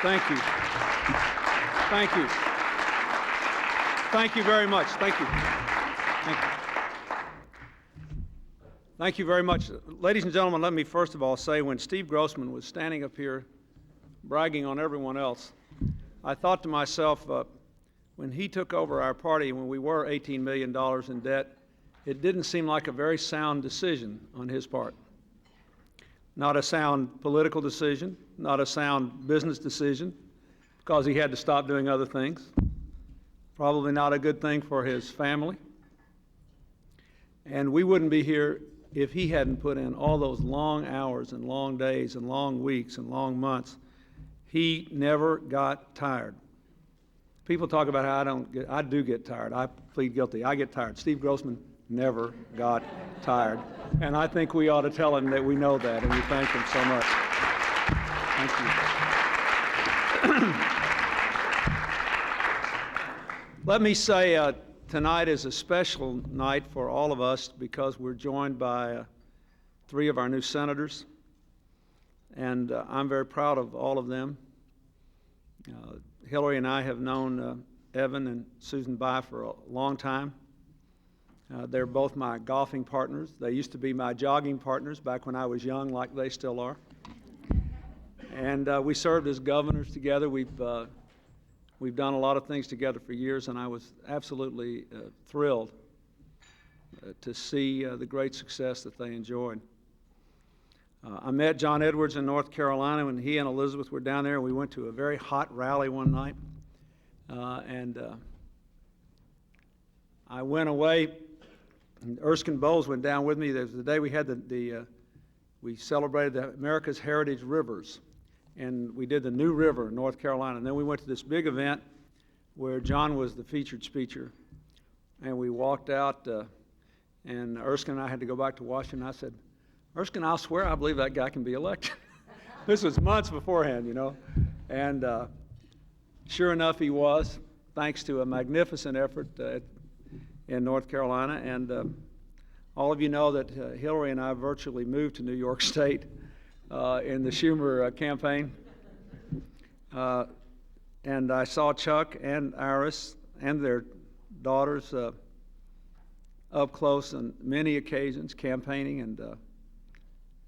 Thank you. Thank you. Thank you very much. Thank you. Thank you. Thank you very much. Ladies and gentlemen, let me first of all say when Steve Grossman was standing up here bragging on everyone else, I thought to myself, when he took over our party, when we were $18 million in debt, it didn't seem like a very sound decision on his part. Not a sound political decision, not a sound business decision, because he had to stop doing other things. Probably not a good thing for his family. And we wouldn't be here if he hadn't put in all those long hours and long days and long weeks and long months. He never got tired. People talk about how I do get tired. I plead guilty. I get tired. Steve Grossman never got tired. And I think we ought to tell him that we know that, and we thank him so much. Thank you. Let me say tonight is a special night for all of us because we're joined by 3 of our new senators, and I'm very proud of all of them. Hillary and I have known Evan and Susan Bai for a long time. They're both my golfing partners. They used to be my jogging partners back when I was young, like they still are. And we served as governors together. We've done a lot of things together for years, and I was absolutely thrilled to see the great success that they enjoyed. I met John Edwards in North Carolina when he and Elizabeth were down there. We went to a very hot rally one night, and I went away. And Erskine Bowles went down with me. There was the day we had we celebrated America's Heritage Rivers, and we did the New River in North Carolina. And then we went to this big event where John was the featured speaker, and we walked out, and Erskine and I had to go back to Washington. I said, Erskine, I'll swear I believe that guy can be elected. This was months beforehand, you know. And sure enough, he was, thanks to a magnificent effort in North Carolina. And all of you know that Hillary and I virtually moved to New York State in the Schumer campaign. And I saw Chuck and Iris and their daughters up close on many occasions campaigning,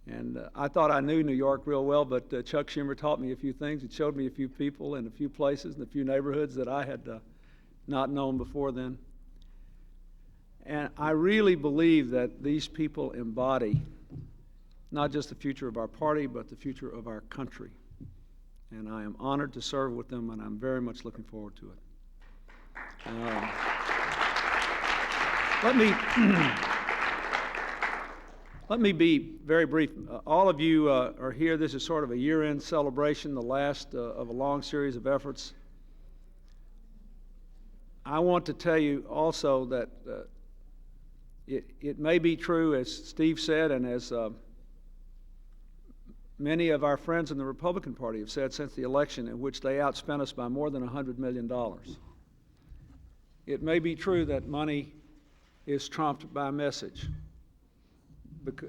and I thought I knew New York real well, but Chuck Schumer taught me a few things. He showed me a few people and a few places and a few neighborhoods that I had not known before then. And I really believe that these people embody not just the future of our party, but the future of our country. And I am honored to serve with them, and I'm very much looking forward to it. Let me be very brief. All of you are here. This is sort of a year-end celebration, the last of a long series of efforts. I want to tell you also that it may be true, as Steve said, and as many of our friends in the Republican Party have said since the election, in which they outspent us by more than $100 million. It may be true that money is trumped by message.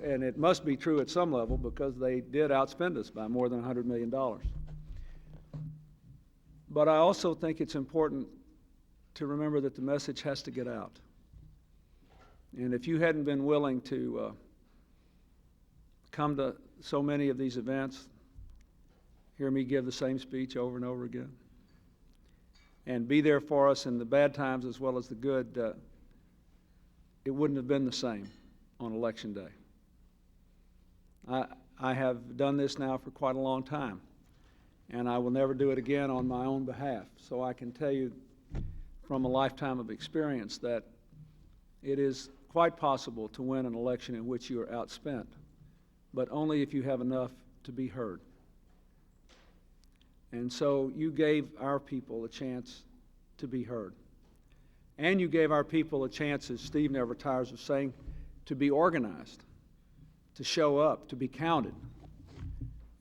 And it must be true at some level because they did outspend us by more than $100 million. But I also think it's important to remember that the message has to get out. And if you hadn't been willing to come to so many of these events, hear me give the same speech over and over again, and be there for us in the bad times as well as the good, it wouldn't have been the same on Election Day. I have done this now for quite a long time, and I will never do it again on my own behalf. So I can tell you from a lifetime of experience that it is quite possible to win an election in which you are outspent, but only if you have enough to be heard. And so you gave our people a chance to be heard. And you gave our people a chance, as Steve never tires of saying, to be organized, to show up, to be counted.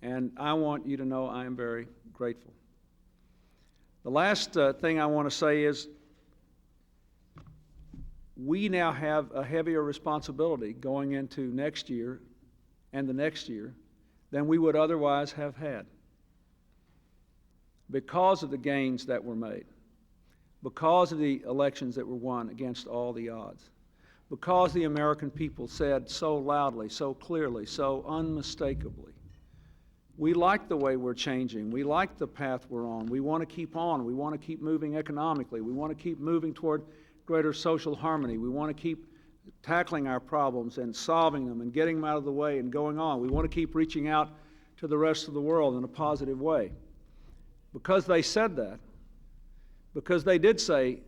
And I want you to know I am very grateful. The last thing I want to say is we now have a heavier responsibility going into next year and the next year than we would otherwise have had. because of the gains that were made, because of the elections that were won against all the odds, because the American people said so loudly, so clearly, so unmistakably, we like the way we're changing. We like the path we're on. We want to keep on. We want to keep moving economically. We want to keep moving toward greater social harmony. We want to keep tackling our problems and solving them and getting them out of the way and going on. We want to keep reaching out to the rest of the world in a positive way. Because they said that, because they did say,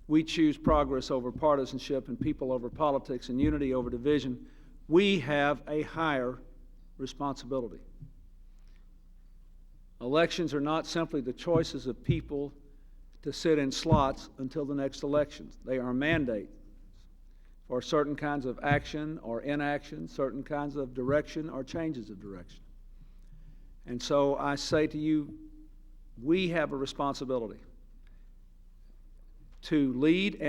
we choose progress over partisanship and people over politics and unity over division, we have a higher responsibility. Elections are not simply the choices of people to sit in slots until the next election. They are a mandate for certain kinds of action or inaction, certain kinds of direction or changes of direction. And so I say to you, we have a responsibility to lead